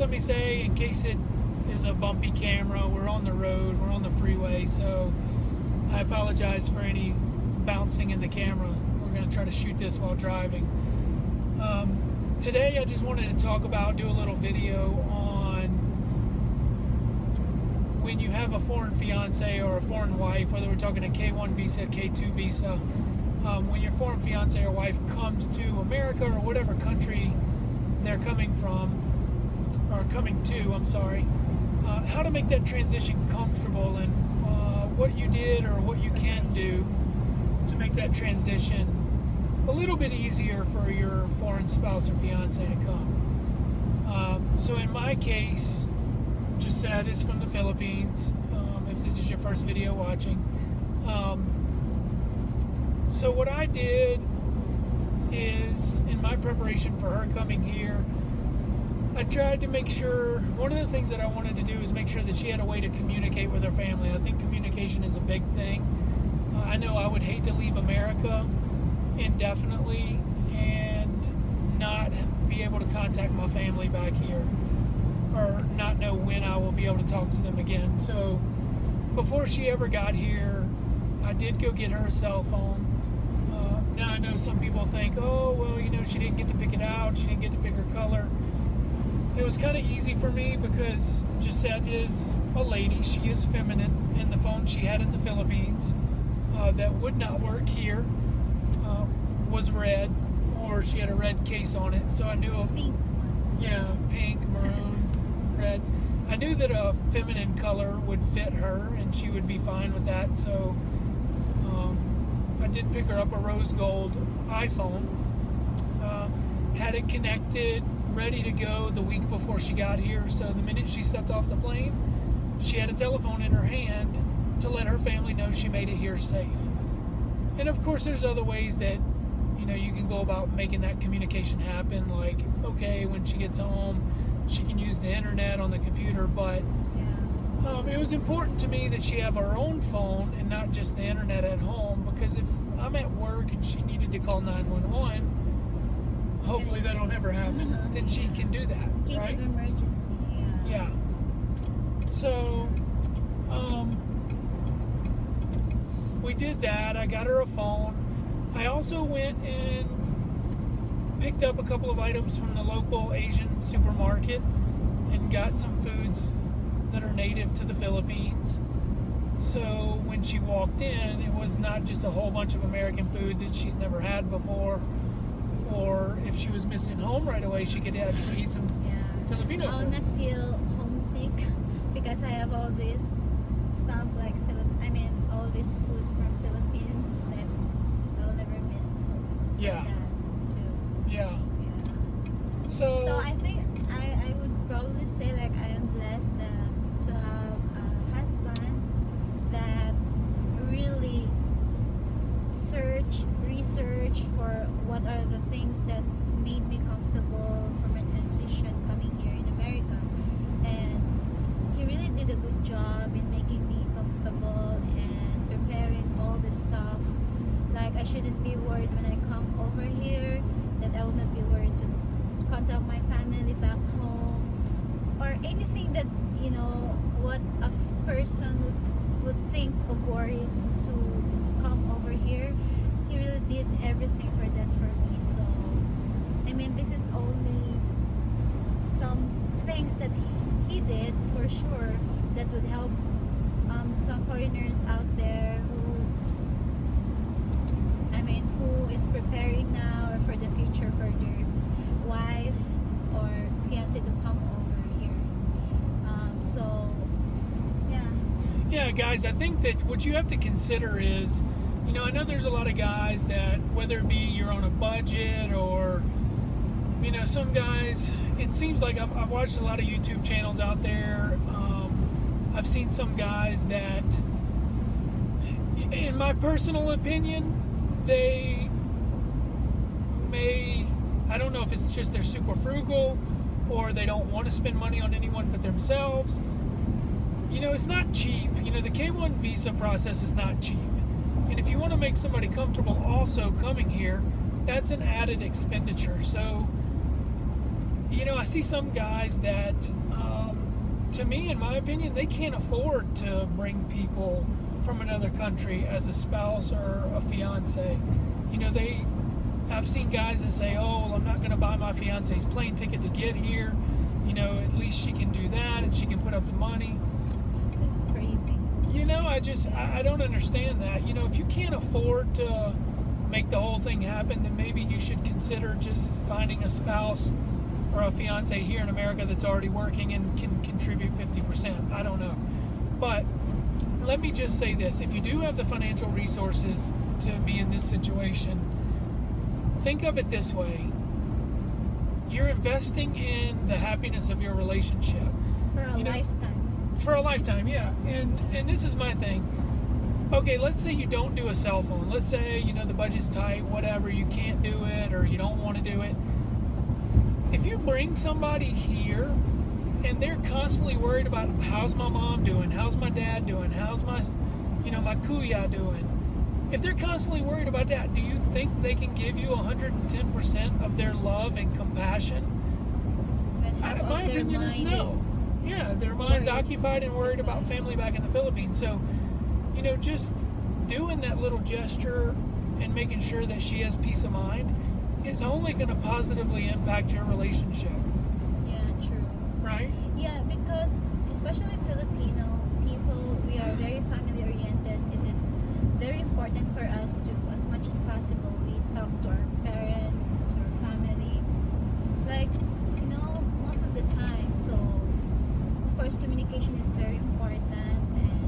let me say, in case it is a bumpy camera, we're on the road, we're on the freeway, so I apologize for any bouncing in the camera. We're going to try to shoot this while driving. Today I just wanted to do a little video on when you have a foreign fiance or a foreign wife, whether we're talking a K1 visa, K2 visa, when your foreign fiance or wife comes to America or whatever country they're coming from, or coming to, I'm sorry, how to make that transition comfortable, and what you did or what you can do to make that transition a little bit easier for your foreign spouse or fiance to come. So in my case, Jesset is from the Philippines, if this is your first video watching. So what I did is, in my preparation for her coming here, I tried to make sure, one of the things that I wanted to do is make sure that she had a way to communicate with her family. I think communication is a big thing. I know I would hate to leave America indefinitely and not be able to contact my family back here, or not know when I will be able to talk to them again. So before she ever got here, I did go get her a cell phone. Now I know some people think, oh, well, you know, she didn't get to pick it out, she didn't get to pick her color. It was kind of easy for me because Jesset is a lady, she is feminine, and the phone she had in the Philippines that would not work here was red, or she had a red case on it. So I knew pink. Yeah, pink, maroon, red. I knew that a feminine color would fit her and she would be fine with that. So I did pick her up a rose gold iPhone, had it connected, ready to go the week before she got here. So the minute she stepped off the plane, she had a telephone in her hand to let her family know she made it here safe. And of course there's other ways that, you know, you can go about making that communication happen. Like, okay, when she gets home, she can use the internet on the computer, but it was important to me that she have her own phone and not just the internet at home, because if I'm at work and she needed to call 911, hopefully that don't ever happen, then she can do that. In case right? of emergency, Yeah. So, we did that. I got her a phone. I also went and picked up a couple of items from the local Asian supermarket and got some foods that are native to the Philippines. So when she walked in, it was not just a whole bunch of American food that she's never had before, or if she was missing home right away, she could actually eat some Filipino food. I will not feel homesick because I have all this stuff like all this food from Philippines that I will never miss home. Yeah. Like that too. Yeah. So I think I would probably say, like, I am blessed to have a husband that really research for what are the things that made me comfortable for my transition coming here in America, and he really did a good job in making me comfortable and preparing all the stuff. Like, I shouldn't be worried when I come over here, that I will not be worried to contact my family back home, or anything that, you know, what a person would think of worrying to come over here. He really did everything for that for me. So I mean, this is only some things that he did for sure that would help some foreigners out there who is preparing now or for the future for their wife or fiancé to come over here. Yeah, guys, I think that what you have to consider is, you know, I know there's a lot of guys that, whether it be you're on a budget or, you know, some guys, it seems like I've watched a lot of YouTube channels out there. I've seen some guys that, in my personal opinion, they may, I don't know if it's just they're super frugal or they don't want to spend money on anyone but themselves. You know, it's not cheap. You know, the K1 visa process is not cheap. And if you want to make somebody comfortable also coming here, that's an added expenditure. So I see some guys that, to me, in my opinion, they can't afford to bring people from another country as a spouse or a fiance. I've seen guys that say, "Oh, well, I'm not going to buy my fiance's plane ticket to get here. At least she can do that and she can put up the money." This is crazy. I don't understand that. If you can't afford to make the whole thing happen, then maybe you should consider just finding a spouse or a fiance here in America that's already working and can contribute 50%. I don't know. But let me just say this. If you do have the financial resources to be in this situation, think of it this way. You're investing in the happiness of your relationship. For a lifetime. For a lifetime, yeah. And this is my thing. Okay, let's say you don't do a cell phone. Let's say, the budget's tight, whatever, you can't do it or you don't want to do it. If you bring somebody here and they're constantly worried about how's my mom doing, how's my dad doing, how's my kuya doing, if they're constantly worried about that, do you think they can give you 110% of their love and compassion? My opinion is no. Yeah, their mind's occupied and worried about family back in the Philippines. So, just doing that little gesture and making sure that she has peace of mind is only going to positively impact your relationship. Yeah, true. Right? Yeah, because especially Filipino people, we are very family oriented. It is very important for us to, as much as possible, we talk to our parents, to our family, most of the time. So, of course, communication is very important, and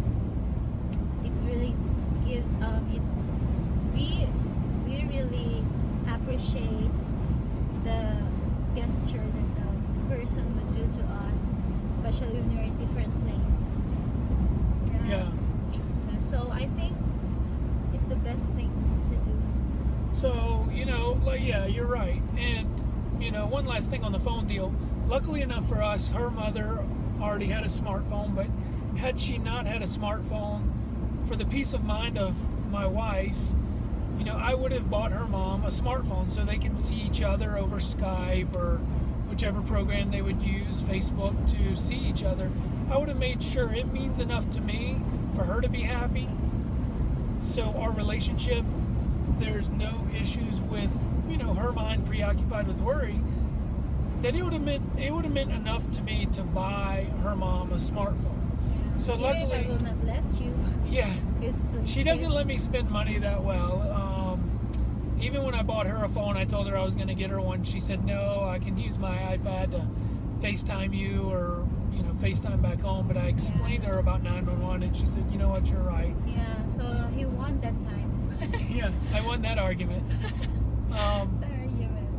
it really gives we really appreciates the gesture that the person would do to us, especially when we're in different place. Yeah. So I think it's the best thing to do. So, yeah, you're right. And, one last thing on the phone deal. Luckily enough for us, her mother already had a smartphone, but had she not had a smartphone, for the peace of mind of my wife, I would have bought her mom a smartphone so they can see each other over Skype or whichever program they would use, Facebook, to see each other. I would have made sure it means enough to me for her to be happy. So our relationship, there's no issues with, her mind preoccupied with worry. That it would have meant enough to me to buy her mom a smartphone. So Even luckily, if I will not let you. Yeah, she doesn't let me spend money that well. Even when I bought her a phone, I told her I was going to get her one. She said, "No, I can use my iPad to FaceTime you or FaceTime back home." But I explained to her about 911, and she said, "You know what? You're right." Yeah. So he won that time. Yeah, I won that argument.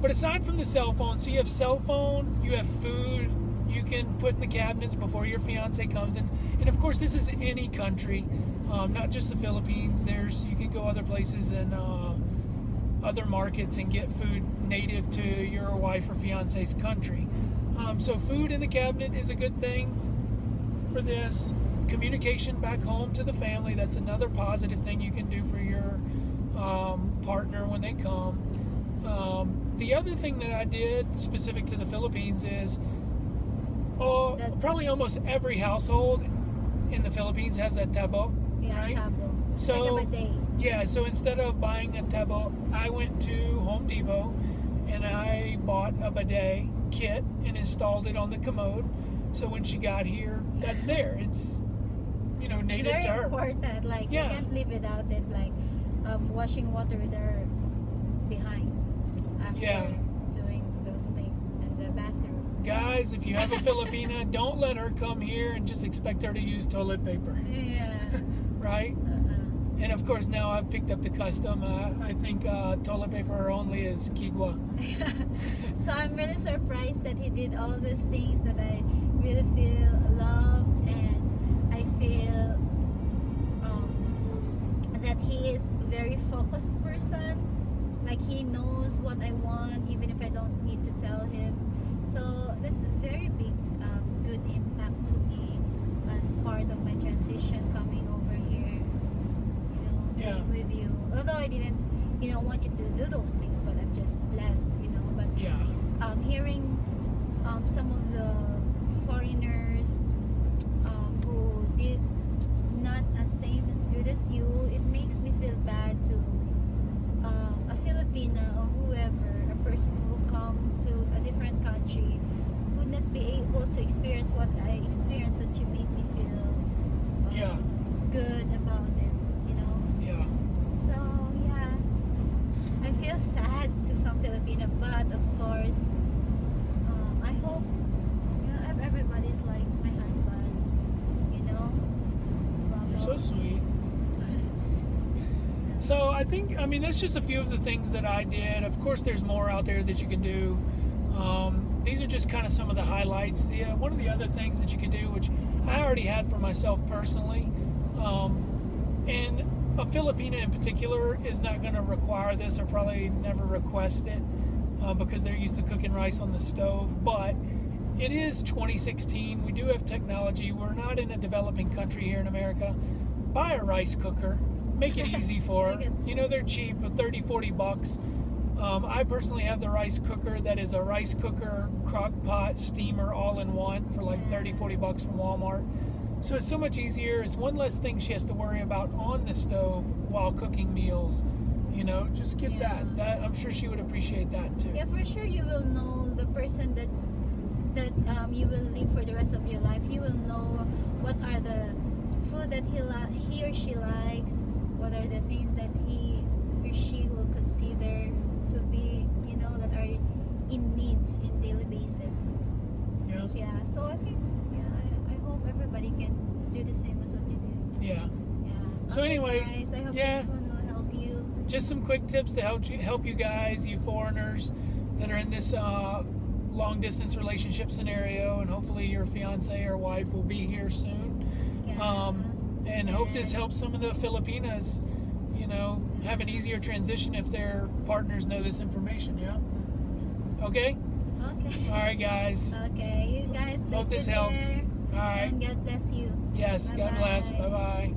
But aside from the cell phone, so you have cell phone, you have food you can put in the cabinets before your fiance comes in. And of course, this is any country, not just the Philippines. You can go other places and other markets and get food native to your wife or fiance's country. So food in the cabinet is a good thing for this. Communication back home to the family, that's another positive thing you can do for your partner when they come. The other thing that I did specific to the Philippines is probably almost every household in the Philippines has a tabo. Yeah, right? tabo. So, like a bidet. Yeah, so instead of buying a tabo, I went to Home Depot and I bought a bidet kit and installed it on the commode. So when she got here, that's there. It's native to her. It's very important. You can't live without it. Washing water with her behind after doing those things in the bathroom. Guys, if you have a Filipina, don't let her come here and just expect her to use toilet paper. Yeah. Right? And of course, now I've picked up the custom. I think toilet paper only is kigwa. So I'm really surprised that he did all these things that I really feel loved, and I feel that he is a very focused person. He knows what I want even if I don't need to tell him. So that's a very big good impact to me as part of my transition coming over here, being with you. Although I didn't want you to do those things, but I'm just blessed, but hearing some of the foreigners who did not as same as good as you, it makes me feel bad to a Filipina or whoever, a person who will come to a different country, would not be able to experience what I experienced, that you make me feel Yeah. good about it, you know. Yeah. So yeah, I feel sad to some Filipino, but of course, I hope, you know, everybody's like my husband, you know. You're so sweet. So I think, I mean, that's just a few of the things that I did. Of course, there's more out there that you can do. These are just kind of some of the highlights. One of the other things that you can do, which I already had for myself personally, and a Filipina in particular is not going to require this, or probably never request it, because they're used to cooking rice on the stove. But it is 2016. We do have technology. We're not in a developing country here in America. Buy a rice cooker. Make it easy for her. You know, they're cheap, $30-40. I personally have the rice cooker that is a rice cooker, crock pot, steamer, all in one for like $30-40 from Walmart. So it's so much easier. It's one less thing she has to worry about on the stove while cooking meals. You know, just get that. I'm sure she would appreciate that too. Yeah, for sure you will know the person that you will live for the rest of your life. You will know what are the food that he or she likes, what are the things that he or she will consider to be, you know, that are in needs in daily basis. Yeah. So I think, I hope everybody can do the same as what you did. Yeah. So Okay, anyways, guys, I hope this one will help you. Just some quick tips to help you guys, you foreigners that are in this long distance relationship scenario, and hopefully your fiance or wife will be here soon. And hope this helps some of the Filipinas, you know, have an easier transition if their partners know this information. Yeah. Okay. Okay. All right, guys. Okay, you guys. Hope this helps. All right. And God bless you. Yes. God bless. Bye bye.